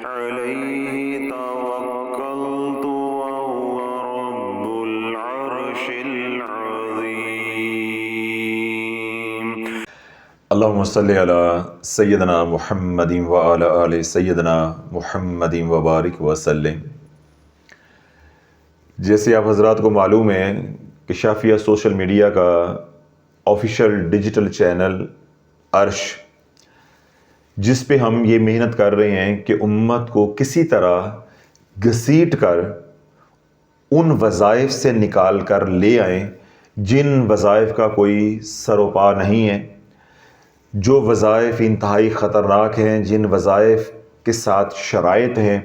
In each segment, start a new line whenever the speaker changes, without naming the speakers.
عليه توكلت وهو رب العرش العظيم.
اللهم صل علی سیدنا محمد وعلی آل سیدنا محمد وبارک وسلم. جیسے آپ حضرات کو معلوم ہے کہ شافیہ سوشل میڈیا کا آفیشیل ڈیجیٹل چینل عرش، جس پہ ہم یہ محنت کر رہے ہیں کہ امت کو کسی طرح گھسیٹ کر ان وظائف سے نکال کر لے آئیں جن وظائف کا کوئی سر و پا نہیں ہے، جو وظائف انتہائی خطرناک ہیں، جن وظائف کے ساتھ شرائط ہیں.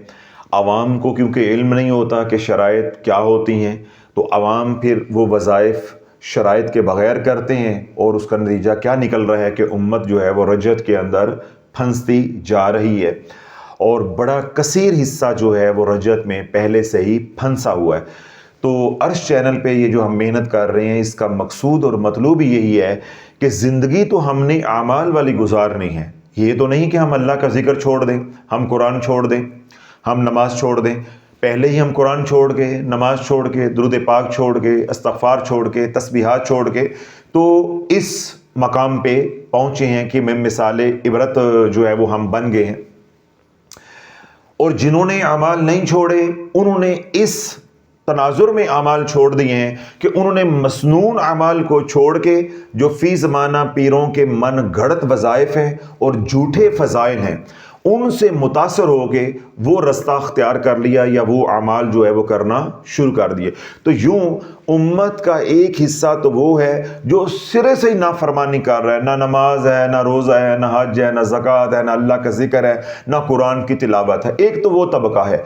عوام کو کیونکہ علم نہیں ہوتا کہ شرائط کیا ہوتی ہیں، تو عوام پھر وہ وظائف شرائط کے بغیر کرتے ہیں، اور اس کا نتیجہ کیا نکل رہا ہے کہ امت جو ہے وہ رجت کے اندر پھنستی جا رہی ہے، اور بڑا کثیر حصہ جو ہے وہ رجت میں پہلے سے ہی پھنسا ہوا ہے. تو عرش چینل پہ یہ جو ہم محنت کر رہے ہیں، اس کا مقصود اور مطلوب یہی ہے کہ زندگی تو ہم نے اعمال والی گزارنی ہے. یہ تو نہیں کہ ہم اللہ کا ذکر چھوڑ دیں، ہم قرآن چھوڑ دیں، ہم نماز چھوڑ دیں. پہلے ہی ہم قرآن چھوڑ کے، نماز چھوڑ کے، درود پاک چھوڑ کے، استغفار چھوڑ کے، تسبیحات چھوڑ کے تو اس مقام پہ پہنچے ہیں کہ میں مثال عبرت جو ہے وہ ہم بن گئے ہیں. اور جنہوں نے اعمال نہیں چھوڑے، انہوں نے اس تناظر میں اعمال چھوڑ دیے ہیں کہ انہوں نے مسنون اعمال کو چھوڑ کے جو فی زمانہ پیروں کے من گھڑت وظائف ہیں اور جھوٹے فضائل ہیں، ان سے متاثر ہو کے وہ رستہ اختیار کر لیا یا وہ اعمال جو ہے وہ کرنا شروع کر دیے. تو یوں امت کا ایک حصہ تو وہ ہے جو سرے سے ہی نافرمانی کر رہا ہے، نہ نماز ہے، نہ روزہ ہے، نہ حج ہے، نہ زکوٰۃ ہے، نہ اللہ کا ذکر ہے، نہ قرآن کی تلاوت ہے. ایک تو وہ طبقہ ہے.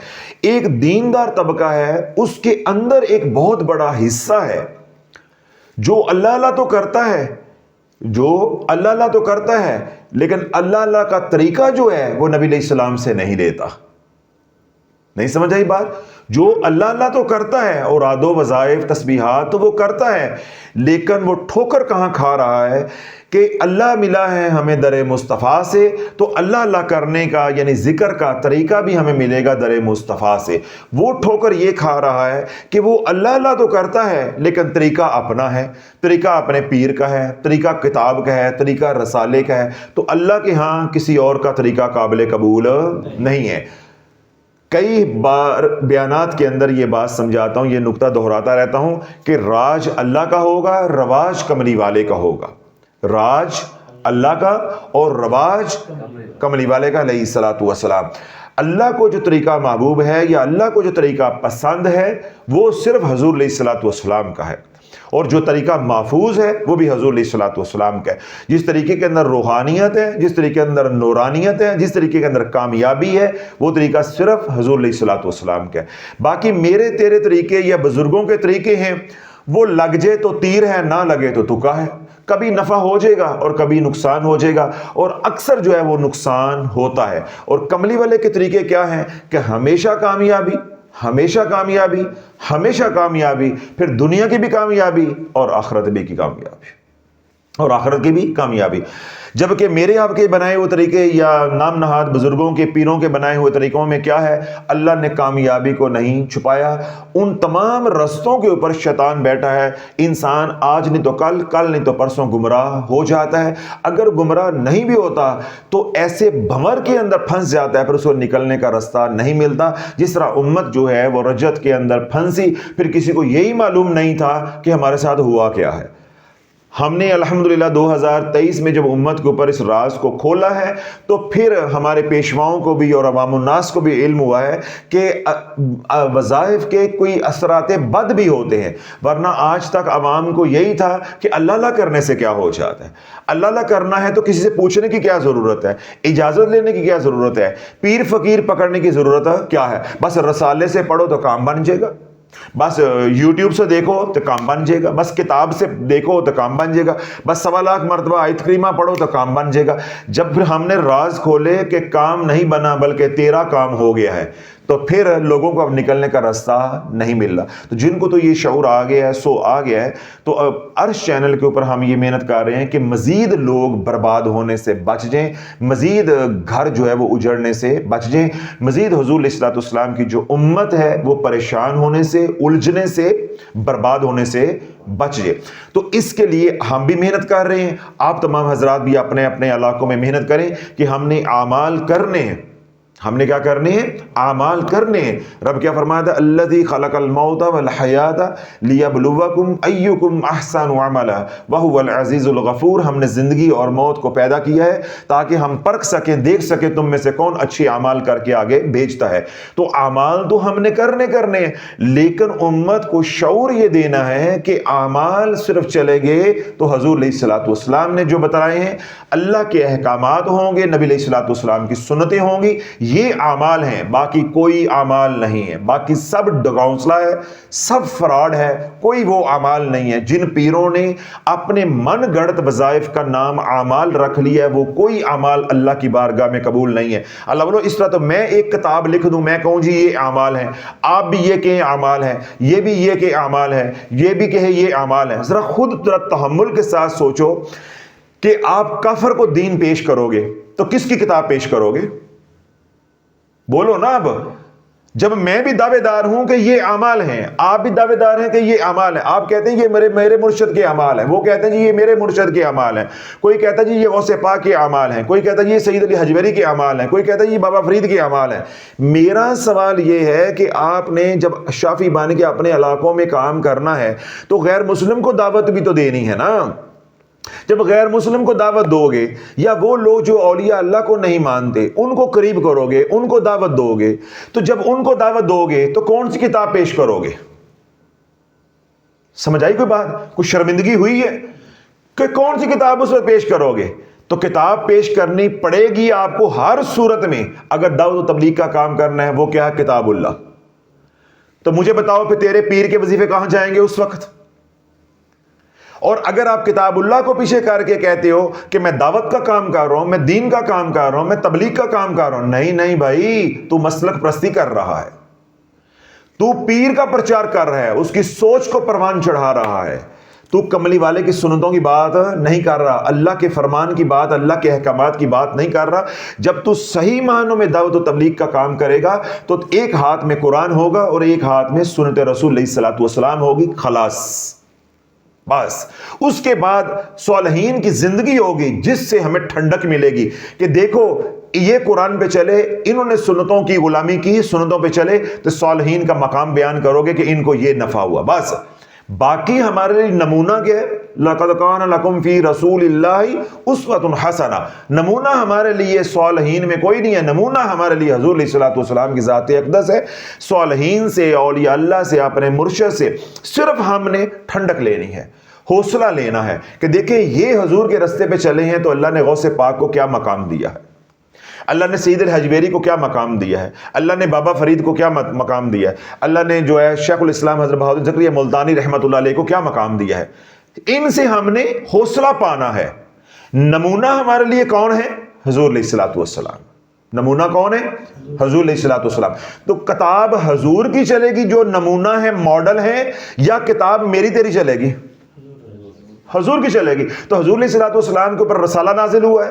ایک دیندار طبقہ ہے، اس کے اندر ایک بہت بڑا حصہ ہے جو اللہ اللہ تو کرتا ہے، لیکن اللہ کا طریقہ جو ہے وہ نبی علیہ السلام سے نہیں لیتا. نہیں سمجھ آئی بات؟ جو اللہ تو کرتا ہے اور آدو وظائف تسبیحات تو وہ کرتا ہے، لیکن وہ ٹھوکر کہاں کھا رہا ہے کہ اللہ ملا ہے ہمیں در مصطفیٰ سے، تو اللہ کرنے کا یعنی ذکر کا طریقہ بھی ہمیں ملے گا در مصطفیٰ سے. وہ ٹھوکر یہ کھا رہا ہے کہ وہ اللہ تو کرتا ہے لیکن طریقہ اپنا ہے، طریقہ اپنے پیر کا ہے، طریقہ کتاب کا ہے، طریقہ رسالے کا ہے. تو اللہ کے ہاں کسی اور کا طریقہ قابل قبول نہیں ہے. کئی بار بیانات کے اندر یہ بات سمجھاتا ہوں، یہ نقطہ دہراتا رہتا ہوں کہ راج اللہ کا ہوگا، رواج کملی والے کا ہوگا. راج اللہ کا اور رواج کملی والے کا علیہ الصلوۃ والسلام. اللہ کو جو طریقہ محبوب ہے یا اللہ کو جو طریقہ پسند ہے وہ صرف حضور علیہ الصلوۃ والسلام کا ہے، اور جو طریقہ محفوظ ہے وہ بھی حضور علیہ الصلوۃ والسلام کا ہے. جس طریقے کے اندر روحانیت ہے، جس طریقے کے اندر نورانیت ہے، جس طریقے کے اندر کامیابی ہے، وہ طریقہ صرف حضور علیہ الصلوۃ والسلام کا ہے. باقی میرے تیرے طریقے یا بزرگوں کے طریقے ہیں، وہ لگ جائے تو تیر ہے، نہ لگے تو تکا ہے. کبھی نفع ہو جائے گا اور کبھی نقصان ہو جائے گا، اور اکثر جو ہے وہ نقصان ہوتا ہے. اور کملی والے کے طریقے کیا ہیں کہ ہمیشہ کامیابی، ہمیشہ کامیابی، ہمیشہ کامیابی، پھر دنیا کی بھی کامیابی اور آخرت بھی کی کامیابی، اور آخرت کی بھی کامیابی. جبکہ میرے آپ کے بنائے ہوئے طریقے یا نام نہاد بزرگوں کے پیروں کے بنائے ہوئے طریقوں میں کیا ہے؟ اللہ نے کامیابی کو نہیں چھپایا. ان تمام رستوں کے اوپر شیطان بیٹھا ہے. انسان آج نہیں تو کل، کل نہیں تو پرسوں گمراہ ہو جاتا ہے. اگر گمراہ نہیں بھی ہوتا تو ایسے بھنور کے اندر پھنس جاتا ہے، پھر اس کو نکلنے کا رستہ نہیں ملتا. جس طرح امت جو ہے وہ رجت کے اندر پھنسی، پھر کسی کو یہی معلوم نہیں تھا کہ ہمارے ساتھ ہوا کیا ہے. ہم نے الحمدللہ 2023 میں جب امت کے اوپر اس راز کو کھولا ہے تو پھر ہمارے پیشواؤں کو بھی اور عوام الناس کو بھی علم ہوا ہے کہ وظائف کے کوئی اثرات بد بھی ہوتے ہیں. ورنہ آج تک عوام کو یہی تھا کہ اللہ کرنے سے کیا ہو جاتا ہے. اللہ کرنا ہے تو کسی سے پوچھنے کی کیا ضرورت ہے، اجازت لینے کی کیا ضرورت ہے، پیر فقیر پکڑنے کی ضرورت کیا ہے. بس رسالے سے پڑھو تو کام بن جائے گا، بس یوٹیوب سے دیکھو تو کام بن جائے گا، بس کتاب سے دیکھو تو کام بن جائے گا، بس 1.25 مرتبہ آیت کریمہ پڑھو تو کام بن جائے گا. جب پھر ہم نے راز کھولے کہ کام نہیں بنا بلکہ تیرا کام ہو گیا ہے، تو پھر لوگوں کو اب نکلنے کا راستہ نہیں مل رہا. تو جن کو تو یہ شعور آ گیا ہے سو آ گیا ہے. تو اب عرش چینل کے اوپر ہم یہ محنت کر رہے ہیں کہ مزید لوگ برباد ہونے سے بچ جائیں, مزید گھر جو ہے وہ اجڑنے سے بچ جائیں, مزید حضور علیہ الصلوۃ والسلام کی جو امت ہے وہ پریشان ہونے سے, الجھنے سے, برباد ہونے سے بچ جائے. تو اس کے لیے ہم بھی محنت کر رہے ہیں, آپ تمام حضرات بھی اپنے اپنے علاقوں میں محنت کریں کہ ہم نے اعمال کرنے ہیں. ہم نے کیا کرنے ہیں؟ اعمال کرنے ہیں. رب کیا فرمایا تھا؟ الذی خلق الموت والحیات لیبلوکم ایکم احسن عملا وہو العزیز الغفور. ہم نے زندگی اور موت کو پیدا کیا ہے تاکہ ہم پرکھ سکیں, دیکھ سکیں تم میں سے کون اچھی اعمال کر کے آگے بھیجتا ہے. تو اعمال تو ہم نے کرنے ہیں, لیکن امت کو شعور یہ دینا ہے کہ اعمال صرف چلے گئے تو حضور علیہ الصلوۃ والسلام نے جو بتائے ہیں, اللہ کے احکامات ہوں گے, نبی علیہ الصلوۃ والسلام کی سنتیں ہوں گی, یہ اعمال ہیں, باقی کوئی اعمال نہیں ہے. باقی سب ڈگونسلہ ہے, سب فراڈ ہے, کوئی وہ اعمال نہیں ہے. جن پیروں نے اپنے من گڑت وظائف کا نام اعمال رکھ لیا ہے, وہ کوئی اعمال اللہ کی بارگاہ میں قبول نہیں ہے. اللہ بولو اس طرح تو میں ایک کتاب لکھ دوں, میں کہوں جی یہ اعمال ہیں, آپ بھی یہ کہیں اعمال ہیں, یہ بھی یہ کہ اعمال ہیں, یہ بھی کہے یہ اعمال ہیں. ذرا خود ذرا تحمل کے ساتھ سوچو کہ آپ کفر کو دین پیش کرو گے تو کس کی کتاب پیش کرو گے؟ بولو نا. اب جب میں بھی دعوے دار ہوں کہ یہ اعمال ہیں, آپ بھی دعوے دار ہیں کہ یہ اعمال ہیں, آپ کہتے ہیں یہ میرے مرشد کے اعمال ہیں, وہ کہتے ہیں جی یہ میرے مرشد کے اعمال ہیں, کوئی کہتا ہے جی یہ غوث پاک کے اعمال ہیں, کوئی کہتا ہے یہ سید علی حجویری کے اعمال ہیں, کوئی کہتا ہے یہ بابا فرید کے اعمال ہیں. میرا سوال یہ ہے کہ آپ نے جب شافعی بن کے اپنے علاقوں میں کام کرنا ہے تو غیر مسلم کو دعوت بھی تو دینی ہے نا. جب غیر مسلم کو دعوت دو گے, یا وہ لوگ جو اولیاء اللہ کو نہیں مانتے ان کو قریب کرو گے, ان کو دعوت دو گے, تو جب ان کو دعوت دو گے تو کون سی کتاب پیش کرو گے؟ سمجھ آئی کوئی بات؟ کوئی شرمندگی ہوئی ہے کہ کون سی کتاب اس پر پیش کرو گے؟ تو کتاب پیش کرنی پڑے گی آپ کو ہر صورت میں. اگر دعوت و تبلیغ کا کام کرنا ہے وہ کیا ہے؟ کتاب اللہ. تو مجھے بتاؤ پھر تیرے پیر کے وظیفے کہاں جائیں گے اس وقت؟ اور اگر آپ کتاب اللہ کو پیچھے کر کے کہتے ہو کہ میں دعوت کا کام کر رہا ہوں, میں دین کا کام کر رہا ہوں, میں تبلیغ کا کام کر رہا ہوں, نہیں بھائی, تو مسلک پرستی کر رہا ہے, تو پیر کا پرچار کر رہا ہے, اس کی سوچ کو پروان چڑھا رہا ہے, تو کملی والے کی سنتوں کی بات نہیں کر رہا, اللہ کے فرمان کی بات, اللہ کے احکامات کی بات نہیں کر رہا. جب تو صحیح معنوں میں دعوت و تبلیغ کا کام کرے گا تو ایک ہاتھ میں قرآن ہوگا اور ایک ہاتھ میں سنت رسول علیہ الصلوۃ والسلام ہوگی, خلاص. بس اس کے بعد صالحین کی زندگی ہوگی جس سے ہمیں ٹھنڈک ملے گی کہ دیکھو یہ قرآن پہ چلے, انہوں نے سنتوں کی غلامی کی, سنتوں پہ چلے, تو صالحین کا مقام بیان کرو گے کہ ان کو یہ نفع ہوا. بس باقی ہمارے لیے نمونہ کیا ہے؟ لَقَدْ كَانَ لَكُمْ فِي رَسُولِ اللَّهِ أُسْوَةٌ حَسَنَةٌ. نمونہ ہمارے لیے صالحین میں کوئی نہیں ہے, نمونہ ہمارے لیے حضور علیہ الصلوۃ والسلام کی ذات اقدس ہے. صالحین سے, اولیاء اللہ سے, اپنے مرشد سے صرف ہم نے ٹھنڈک لینی ہے, حوصلہ لینا ہے کہ دیکھیں یہ حضور کے رستے پہ چلے ہیں تو اللہ نے غوث پاک کو کیا مقام دیا ہے, اللہ نے سید الحجویری کو کیا مقام دیا ہے, اللہ نے بابا فرید کو کیا مقام دیا ہے, اللہ نے جو ہے شیخ الاسلام حضرت بہاؤالدین زکریا ملتانی رحمۃ اللہ علیہ کو کیا مقام دیا ہے. ان سے ہم نے حوصلہ پانا ہے. نمونہ ہمارے لیے کون ہے؟ حضور علیہ الصلوۃ والسلام. نمونہ کون ہے؟ حضور علیہ الصلوۃ والسلام. تو کتاب حضور کی چلے گی جو نمونہ ہے, ماڈل ہے, یا کتاب میری تیری چلے گی؟ حضور کی چلے گی. تو حضور علیہ الصلوۃ والسلام کے اوپر رسالہ نازل ہوا ہے,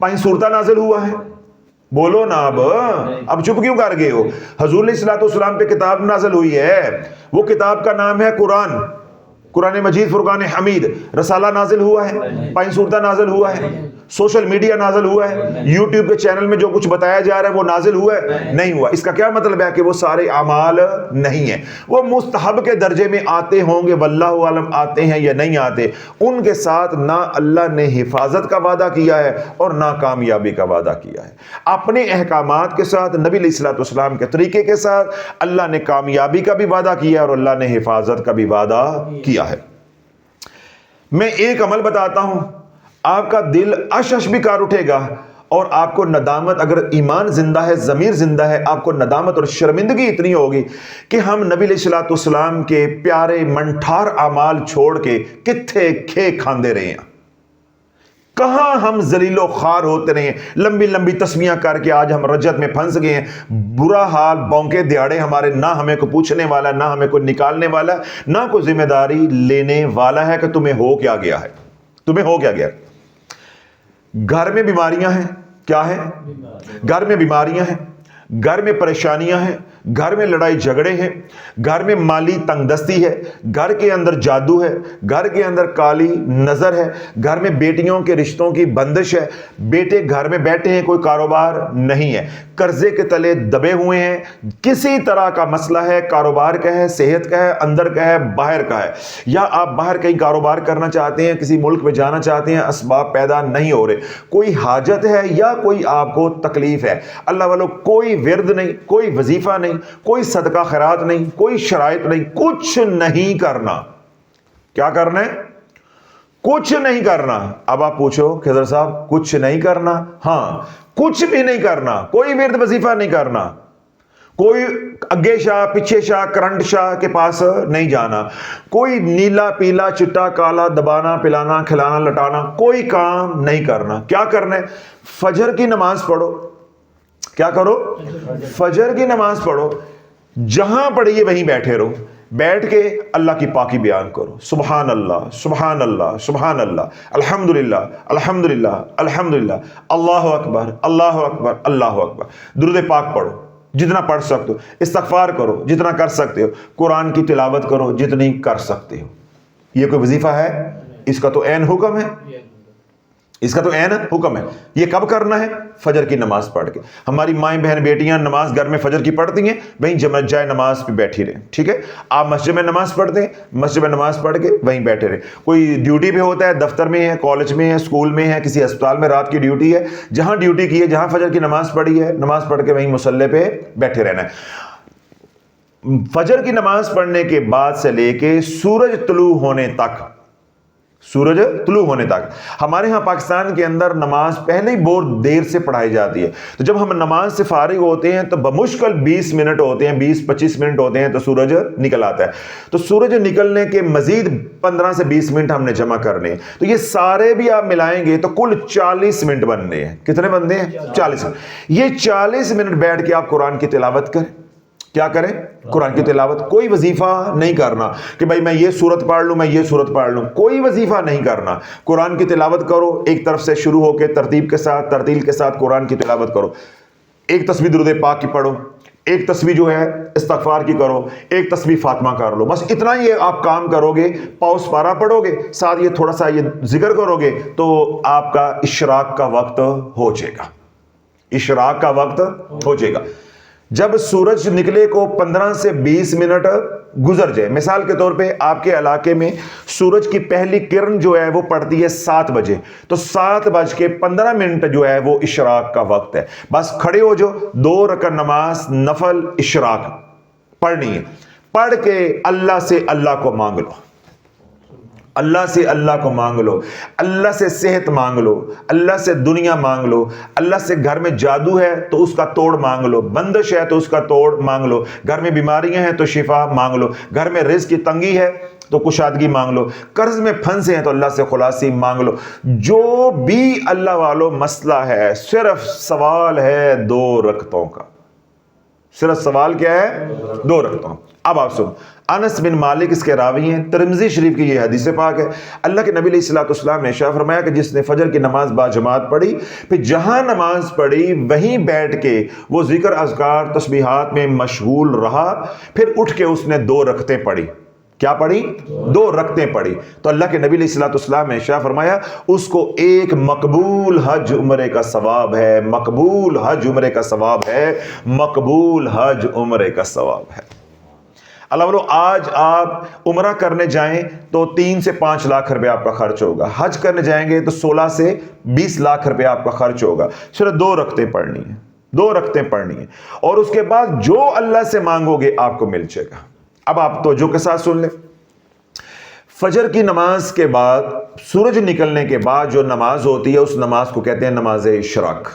5 سورتیں نازل ہوا ہے. بولو نا. اب چپ کیوں کر گئے ہو؟ حضور علیہ الصلوۃ والسلام پہ کتاب نازل ہوئی ہے, وہ کتاب کا نام ہے قرآن, قرآن مجید فرقان حمید. رسالہ نازل ہوا ہے, 5 سورتیں نازل ہوا ہے, سوشل میڈیا نازل ہوا ہے, یوٹیوب کے چینل میں جو کچھ بتایا جا رہا ہے وہ نازل ہوا ہے؟ نہیں ہوا. اس کا کیا مطلب ہے؟ کہ وہ سارے اعمال نہیں ہیں. وہ مستحب کے درجے میں آتے ہوں گے, واللہ عالم آتے ہیں یا نہیں آتے. ان کے ساتھ نہ اللہ نے حفاظت کا وعدہ کیا ہے اور نہ کامیابی کا وعدہ کیا ہے. اپنے احکامات کے ساتھ, نبی علیہ الصلوۃ والسلام کے طریقے کے ساتھ اللہ نے کامیابی کا بھی وعدہ کیا اور اللہ نے حفاظت کا بھی وعدہ کیا ہے. میں ایک عمل بتاتا ہوں, آپ کا دل اش بھی کار اٹھے گا اور آپ کو ندامت, اگر ایمان زندہ ہے, ضمیر زندہ ہے, آپ کو ندامت اور شرمندگی اتنی ہوگی کہ ہم نبی علیہ الصلوۃ والسلام کے پیارے منٹھار اعمال چھوڑ کے کتھے کھے کھاندے رہے ہیں. کہاں ہم ذلیل و خوار ہوتے رہے ہیں، لمبی لمبی تسمیاں کر کے آج ہم رجت میں پھنس گئے ہیں، برا حال، بونکے دیہڑے ہمارے، نہ ہمیں کو پوچھنے والا، نہ ہمیں کو نکالنے والا، نہ کوئی ذمہ داری لینے والا ہے کہ تمہیں ہو کیا گیا ہے، تمہیں ہو کیا گیا۔ گھر میں بیماریاں ہیں، کیا ہے؟ گھر میں بیماریاں ہیں، گھر میں پریشانیاں ہیں، گھر میں لڑائی جھگڑے ہیں، گھر میں مالی تنگ دستی ہے، گھر کے اندر جادو ہے، گھر کے اندر کالی نظر ہے، گھر میں بیٹیوں کے رشتوں کی بندش ہے، بیٹے گھر میں بیٹھے ہیں، کوئی کاروبار نہیں ہے، قرضے کے تلے دبے ہوئے ہیں، کسی طرح کا مسئلہ ہے، کاروبار کا ہے، صحت کا ہے، اندر کا ہے، باہر کا ہے، یا آپ باہر کہیں کاروبار کرنا چاہتے ہیں، کسی ملک میں جانا چاہتے ہیں، اسباب پیدا نہیں ہو رہے، کوئی حاجت ہے یا کوئی آپ کو تکلیف ہے، اللہ والو کوئی ورد نہیں، کوئی وظیفہ نہیں، کوئی صدقہ خیرات نہیں، کوئی شرائط نہیں، کچھ نہیں کرنا۔ کیا کرنا ہے؟ کچھ نہیں کرنا۔ اب آپ پوچھو کہ حضرت صاحب کچھ نہیں کرنا؟ ہاں، کچھ بھی نہیں کرنا، کوئی ورد وظیفہ نہیں کرنا، کوئی اگے شاہ پیچھے شاہ کرنٹ شاہ کے پاس نہیں جانا، کوئی نیلا پیلا چٹا کالا دبانا پلانا کھلانا لٹانا کوئی کام نہیں کرنا۔ کیا کرنا ہے؟ فجر کی نماز پڑھو۔ کیا کرو؟ فجر کی نماز پڑھو، جہاں پڑھیے وہیں بیٹھے رہو، بیٹھ کے اللہ کی پاکی بیان کرو، سبحان اللہ سبحان اللہ سبحان اللہ، الحمدللہ الحمدللہ الحمدللہ، اللہ اکبر اللہ اکبر اللہ اکبر، درود پاک پڑھو جتنا پڑھ سکتے ہو، استغفار کرو جتنا کر سکتے ہو، قرآن کی تلاوت کرو جتنی کر سکتے ہو۔ یہ کوئی وظیفہ ہے؟ اس کا تو عین حکم ہے، اس کا تو عین حکم ہے۔ یہ کب کرنا ہے؟ فجر کی نماز پڑھ کے۔ ہماری مائیں بہن بیٹیاں نماز گھر میں فجر کی پڑھتی ہیں، وہیں جمع جائے نماز پہ بیٹھی رہیں، ٹھیک ہے؟ آپ مسجد میں نماز پڑھتے ہیں، مسجد میں نماز پڑھ کے وہیں بیٹھے رہیں۔ کوئی ڈیوٹی پہ ہوتا ہے، دفتر میں ہے، کالج میں ہے، اسکول میں ہے، کسی ہسپتال میں رات کی ڈیوٹی ہے، جہاں ڈیوٹی کی ہے، جہاں فجر کی نماز پڑھی ہے، نماز پڑھ کے وہیں مصلی پہ بیٹھے رہنا ہے۔ فجر کی نماز پڑھنے کے بعد سے لے کے سورج طلوع ہونے تک، سورج طلوع ہونے تک، ہمارے ہاں پاکستان کے اندر نماز پہلے ہی بہت دیر سے پڑھائی جاتی ہے، تو جب ہم نماز سے فارغ ہوتے ہیں تو بمشکل 20 منٹ ہوتے ہیں، 20-25 منٹ ہوتے ہیں تو سورج نکل آتا ہے۔ تو سورج نکلنے کے مزید 15 سے 20 منٹ ہم نے جمع کرنے ہیں، تو یہ سارے بھی آپ ملائیں گے تو کل 40 منٹ بننے ہیں۔ کتنے بننے ہیں؟ 40 منٹ۔ یہ 40 منٹ بیٹھ کے آپ قرآن کی تلاوت کریں۔ کیا کریں؟ قرآن کی تلاوت۔ کوئی وظیفہ نہیں کرنا کہ بھائی میں یہ سورت پڑھ لوں، میں یہ سورت پڑھ لوں، کوئی وظیفہ نہیں کرنا۔ قرآن کی تلاوت کرو، ایک طرف سے شروع ہو کے ترتیب کے ساتھ ترتیل کے ساتھ قرآن کی تلاوت کرو۔ ایک تسبیح درود پاک کی پڑھو، ایک تسبیح جو ہے استغفار کی کرو، ایک تسبیح فاطمہ کر لو، بس اتنا ہی آپ کام کرو گے۔ پاؤس پارا پڑھو گے، ساتھ یہ تھوڑا سا یہ ذکر کرو گے تو آپ کا اشراق کا وقت ہو جائے گا، اشراق کا وقت ہو جائے گا۔ جب سورج نکلے کو 15 سے 20 منٹ گزر جائے، مثال کے طور پہ آپ کے علاقے میں سورج کی پہلی کرن جو ہے وہ پڑتی ہے 7 بجے، تو 7:15 جو ہے وہ اشراق کا وقت ہے۔ بس کھڑے ہو جو، 2 رکعت نماز نفل اشراق پڑھنی ہے، پڑھ کے اللہ سے اللہ کو مانگ لو، اللہ سے اللہ کو مانگ لو، اللہ سے صحت مانگ لو، اللہ سے دنیا مانگ لو، اللہ سے گھر میں جادو ہے تو اس کا توڑ مانگ لو، بندش ہے تو اس کا توڑ مانگ لو، گھر میں بیماریاں ہیں تو شفا مانگ لو، گھر میں رزق کی تنگی ہے تو کشادگی مانگ لو، قرض میں پھنسے ہیں تو اللہ سے خلاصی مانگ لو۔ جو بھی اللہ والو مسئلہ ہے، صرف سوال ہے 2 رکعتوں کا، صرف سوال کیا ہے؟ 2 رکعتوں۔ اب آپ سن، انس بن مالک اس کے راوی ہیں، ترمذی شریف کی یہ حدیث پاک ہے، اللہ کے نبی علیہ الصلوۃ والسلام نے ارشاد فرمایا کہ جس نے فجر کی نماز با جماعت پڑھی، پھر جہاں نماز پڑھی وہیں بیٹھ کے وہ ذکر اذکار تسبیحات میں مشغول رہا، پھر اٹھ کے اس نے 2 رکعتیں پڑھی۔ کیا پڑھی؟ 2 رکعتیں پڑھی، تو اللہ کے نبی علیہ الصلوۃ والسلام نے ارشاد فرمایا اس کو ایک مقبول حج عمرے کا ثواب ہے، مقبول حج عمرے کا ثواب ہے، مقبول حج عمرے کا ثواب ہے۔ اللہ والو آج آپ عمرہ کرنے جائیں تو 3 سے 5 لاکھ روپے آپ کا خرچ ہوگا، حج کرنے جائیں گے تو 16 سے 20 لاکھ روپے آپ کا خرچ ہوگا، صرف 2 رکعتیں پڑھنی ہیں، 2 رکعتیں پڑھنی ہیں، اور اس کے بعد جو اللہ سے مانگو گے آپ کو مل جائے گا۔ اب آپ توجہ کے ساتھ سن لیں، فجر کی نماز کے بعد سورج نکلنے کے بعد جو نماز ہوتی ہے اس نماز کو کہتے ہیں نماز اشراق،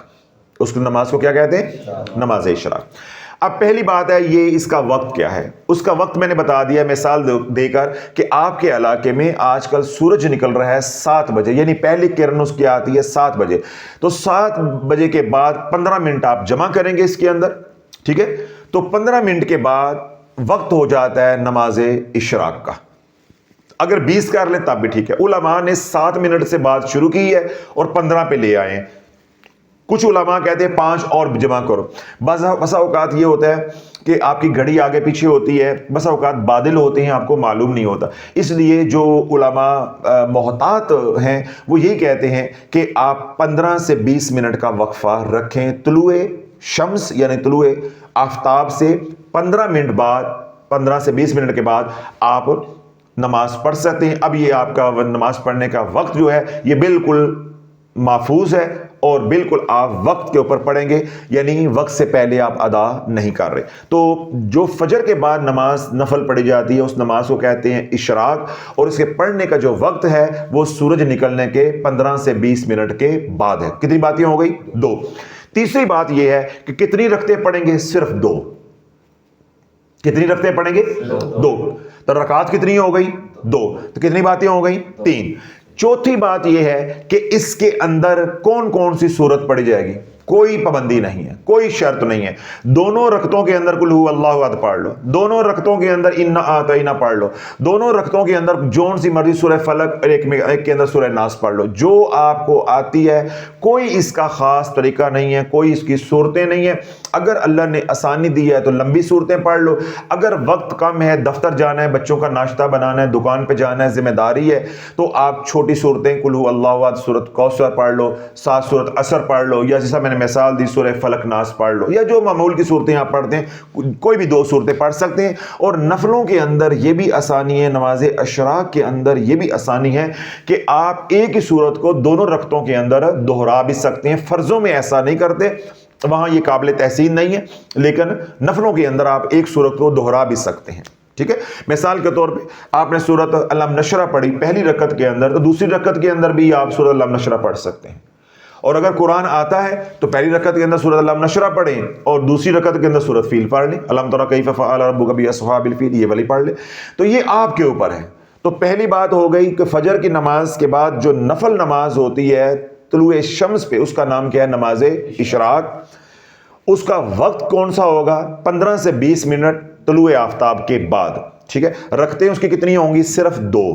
اس نماز کو کیا کہتے ہیں؟ نماز اشراق۔ اب پہلی بات ہے یہ اس کا وقت کیا ہے. اس کا وقت میں نے بتا دیا مثال دے کر کہ آپ کے علاقے میں آج کل سورج نکل رہا ہے 7 بجے, یعنی پہلی کرن اس کی آتی ہے 7 بجے. تو 7 بجے کے بعد 15 منٹ آپ جمع کریں گے اس کے اندر, ٹھیک ہے. تو 15 منٹ کے بعد وقت ہو جاتا ہے نماز اشراق کا. اگر 20 کر لیں تب بھی ٹھیک ہے. علماء نے 7 منٹ سے بات شروع کی ہے اور 15 پہ لے آئے ہیں. کچھ علماء کہتے ہیں 5 اور جمع کرو. بسا اوقات یہ ہوتا ہے کہ آپ کی گھڑی آگے پیچھے ہوتی ہے, بسا اوقات بادل ہوتے ہیں, آپ کو معلوم نہیں ہوتا. اس لیے جو علماء محتاط ہیں وہ یہی کہتے ہیں کہ آپ 15 سے 20 منٹ کا وقفہ رکھیں. طلوع شمس یعنی طلوع آفتاب سے 15 منٹ بعد, 15 سے 20 منٹ کے بعد آپ نماز پڑھ سکتے ہیں. اب یہ آپ کا نماز پڑھنے کا وقت جو ہے یہ بالکل محفوظ ہے اور بالکل آپ وقت کے اوپر پڑھیں گے, یعنی وقت سے پہلے آپ ادا نہیں کر رہے. تو جو فجر کے بعد نماز نفل پڑھی جاتی ہے اس نماز کو کہتے ہیں اشراق, اور اس کے پڑھنے کا جو وقت ہے وہ سورج نکلنے کے 15 سے 20 منٹ کے بعد ہے. کتنی باتیں ہو گئی؟ 2. تیسری بات یہ ہے کہ کتنی رکعتیں پڑھیں گے؟ صرف 2. کتنی رکعتیں پڑھیں گے؟ 2. تو رکعات کتنی ہو گئی؟ 2. تو کتنی باتیں ہو گئی؟ 3. چوتھی بات یہ ہے کہ اس کے اندر کون کون سی سورت پڑھی جائے گی. کوئی پابندی نہیں ہے, کوئی شرط نہیں ہے. دونوں رکعتوں کے اندر قل هو اللہ احد پڑھ لو, دونوں رکعتوں کے اندر انا اعطینا پڑھ لو, دونوں رکعتوں کے اندر جون سی مرضی سورہ فلق, ایک کے اندر سورہ ناس پڑھ لو, جو آپ کو آتی ہے. کوئی اس کا خاص طریقہ نہیں ہے, کوئی اس کی صورتیں نہیں ہیں. اگر اللہ نے آسانی دی ہے تو لمبی صورتیں پڑھ لو. اگر وقت کم ہے, دفتر جانا ہے, بچوں کا ناشتہ بنانا ہے, دکان پہ جانا ہے, ذمہ داری ہے, تو آپ چھوٹی صورتیں قل هو اللہ احد, سورۃ کوثر پڑھ لو, 7 سورۃ عصر پڑھ لو, یا جیسا میں نے مثال دی سورہ فلق ناس پڑھ لو, یا جو معمول کی صورتیں آپ پڑھتے ہیں کوئی بھی 2 صورتیں پڑھ سکتے ہیں. اور نفلوں کے اندر یہ بھی آسانی ہے, نماز اشراق کے اندر یہ بھی آسانی ہے کہ آپ ایک ہی صورت کو دونوں رکعتوں کے اندر دوہرا بھی سکتے ہیں. فرضوں میں ایسا نہیں کرتے, وہاں یہ قابل تحسین نہیں ہے, لیکن نفلوں کے اندر آپ ایک صورت کو دوہرا بھی سکتے ہیں. ٹھیک ہے. مثال کے طور پہ آپ نے سورۃ علم نشرہ پڑھی پہلی رکعت کے اندر, تو دوسری رکعت کے اندر بھی آپ سورۃ علم نشرہ پڑھ سکتے ہیں. اور اگر قرآن آتا ہے تو پہلی رکعت کے اندر سورۃ علم نشرہ پڑھیں اور دوسری رکعت کے اندر سورۃ فیل پڑھ لیں, الم تری کیف فعل ربک باصحاب الفیل, یہ والی پڑھ لیں. تو یہ آپ کے اوپر ہے. تو پہلی بات ہو گئی کہ فجر کی نماز کے بعد جو نفل نماز ہوتی ہے طلوع شمس پہ, اس کا نام کیا ہے؟ نماز اشراق. اس کا وقت کون سا ہوگا؟ 15 سے 20 منٹ طلوع آفتاب کے بعد. ٹھیک ہے. رکھتے ہیں اس کی کتنی ہوں گی؟ صرف 2.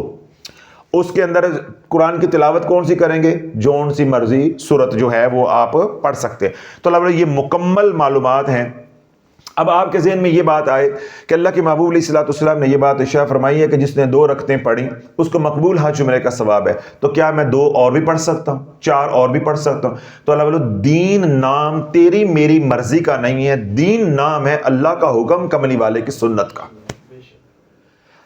اس کے اندر قرآن کی تلاوت کون سی کریں گے؟ جون سی مرضی سورت جو ہے وہ آپ پڑھ سکتے ہیں. تو اللہ یہ مکمل معلومات ہیں. اب آپ کے ذہن میں یہ بات آئے کہ اللہ کے محبوب علیہ الصلوۃ والسلام نے یہ بات ارشاد فرمائی ہے کہ جس نے 2 رکعتیں پڑھی اس کو مقبول حج عمرے کا ثواب ہے. تو کیا میں 2 اور بھی پڑھ سکتا ہوں, 4 اور بھی پڑھ سکتا ہوں؟ تو اللہ بولو دین نام تیری میری مرضی کا نہیں ہے, دین نام ہے اللہ کا حکم, کملی والے کی سنت کا.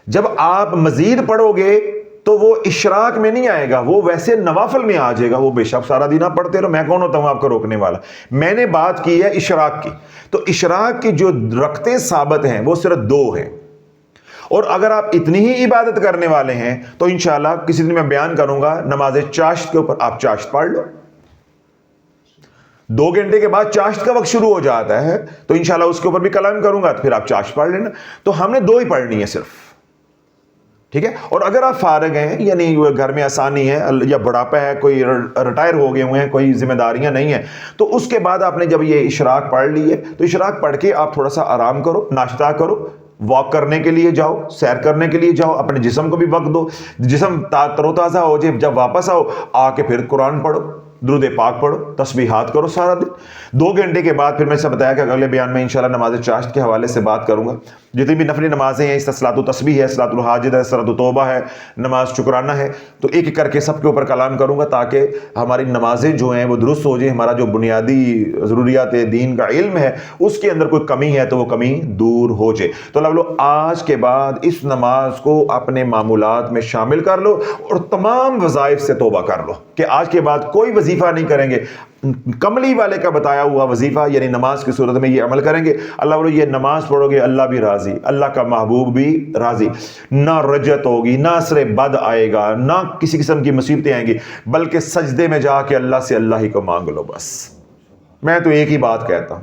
جب آپ مزید پڑھو گے تو وہ اشراق میں نہیں آئے گا, وہ ویسے نوافل میں آ جائے گا. وہ بے شک سارا دن آپ پڑھتے رہو, میں کون ہوتا ہوں آپ کو روکنے والا. میں نے بات کی ہے اشراق کی. تو اشراق کی جو رکعتیں ثابت ہیں وہ صرف 2 ہیں. اور اگر آپ اتنی ہی عبادت کرنے والے ہیں تو انشاءاللہ کسی دن میں بیان کروں گا نماز چاشت کے اوپر, آپ چاشت پڑھ لو. 2 گھنٹے کے بعد چاشت کا وقت شروع ہو جاتا ہے, تو انشاءاللہ اس کے اوپر بھی کلام کروں گا, تو پھر آپ چاشت پڑھ لینا. تو ہم نے 2 ہی پڑھنی ہے صرف. ٹھیک ہے. اور اگر آپ فارغ ہیں, یعنی گھر میں آسانی ہے یا بڑھاپا ہے, کوئی ریٹائر ہو گئے ہوئے ہیں, کوئی ذمہ داریاں نہیں ہیں, تو اس کے بعد آپ نے جب یہ اشراق پڑھ لی ہے تو اشراق پڑھ کے آپ تھوڑا سا آرام کرو, ناشتہ کرو, واک کرنے کے لیے جاؤ, سیر کرنے کے لیے جاؤ, اپنے جسم کو بھی وقت دو, جسم تر و تازہ ہو جائے. جب واپس آؤ آ کے پھر قرآن پڑھو, درود پاک پڑھو, تسبیحات کرو سارا دن. 2 گھنٹے کے بعد پھر میں سے بتایا کہ اگلے بیان میں انشاءاللہ نماز چاشت کے حوالے سے بات کروں گا. جتنی بھی نفلی نمازیں ہیں, اس سے صلاۃ التسبیح ہے, صلاۃ الحاجت ہے, صلاۃ التوبہ ہے, نماز شکرانہ ہے, تو ایک ایک کر کے سب کے اوپر کلام کروں گا تاکہ ہماری نمازیں جو ہیں وہ درست ہو جائیں. ہمارا جو بنیادی ضروریات دین کا علم ہے اس کے اندر کوئی کمی ہے تو وہ کمی دور ہو جائے. تو اللہ بولو آج کے بعد اس نماز کو اپنے معمولات میں شامل کر لو اور تمام وظائف سے توبہ کر لو کہ آج کے بعد کوئی وظیفہ نہیں کریں گے. کملی والے کا بتایا ہوا وظیفہ یعنی نماز کی صورت میں یہ عمل کریں گے. اللہ بولو یہ نماز پڑھو گے اللہ بھی راضی, اللہ کا محبوب بھی راضی. نہ رجت ہوگی, نہ اثر بد آئے گا, نہ کسی قسم کی مصیبتیں آئیں گی, بلکہ سجدے میں جا کے اللہ سے اللہ ہی کو مانگ لو. بس میں تو ایک ہی بات کہتا ہوں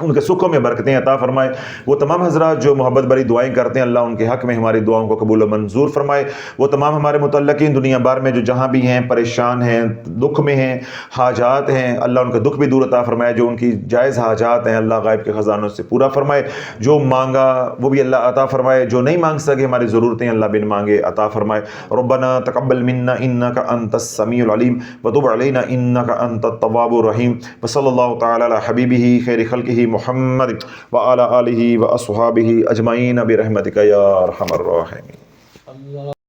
ان کے سکھوں میں برکتیں عطا فرمائے۔ وہ تمام حضرات جو محبت بری دعائیں کرتے ہیں، اللہ ان کے حق میں ہماری دعاؤں کو قبول و منظور فرمائے۔ وہ تمام ہمارے متعلقین دنیا بھر میں جو جہاں بھی ہیں، پریشان ہیں، دکھ میں ہیں، حاجات ہیں، اللہ ان کے دکھ بھی دور عطا فرمائے۔ جو ان کی جائز حاجات ہیں اللہ غائب کے خزانوں سے پورا فرمائے۔ جو مانگا وہ بھی اللہ عطا فرمائے، جو نہیں مانگ سکے ہماری ضرورتیں اللہ بن مانگے عطا فرمائے۔ ربنا تقبل منا انک انت السمیع العلیم وتب علینا انک انت التواب الرحیم، وصلی اللہ تعالی علی حبیبہ خیر خلقہ محمد وعلی آلہ واصحابہ اجمعین برحمتک یا ارحم الراحمین۔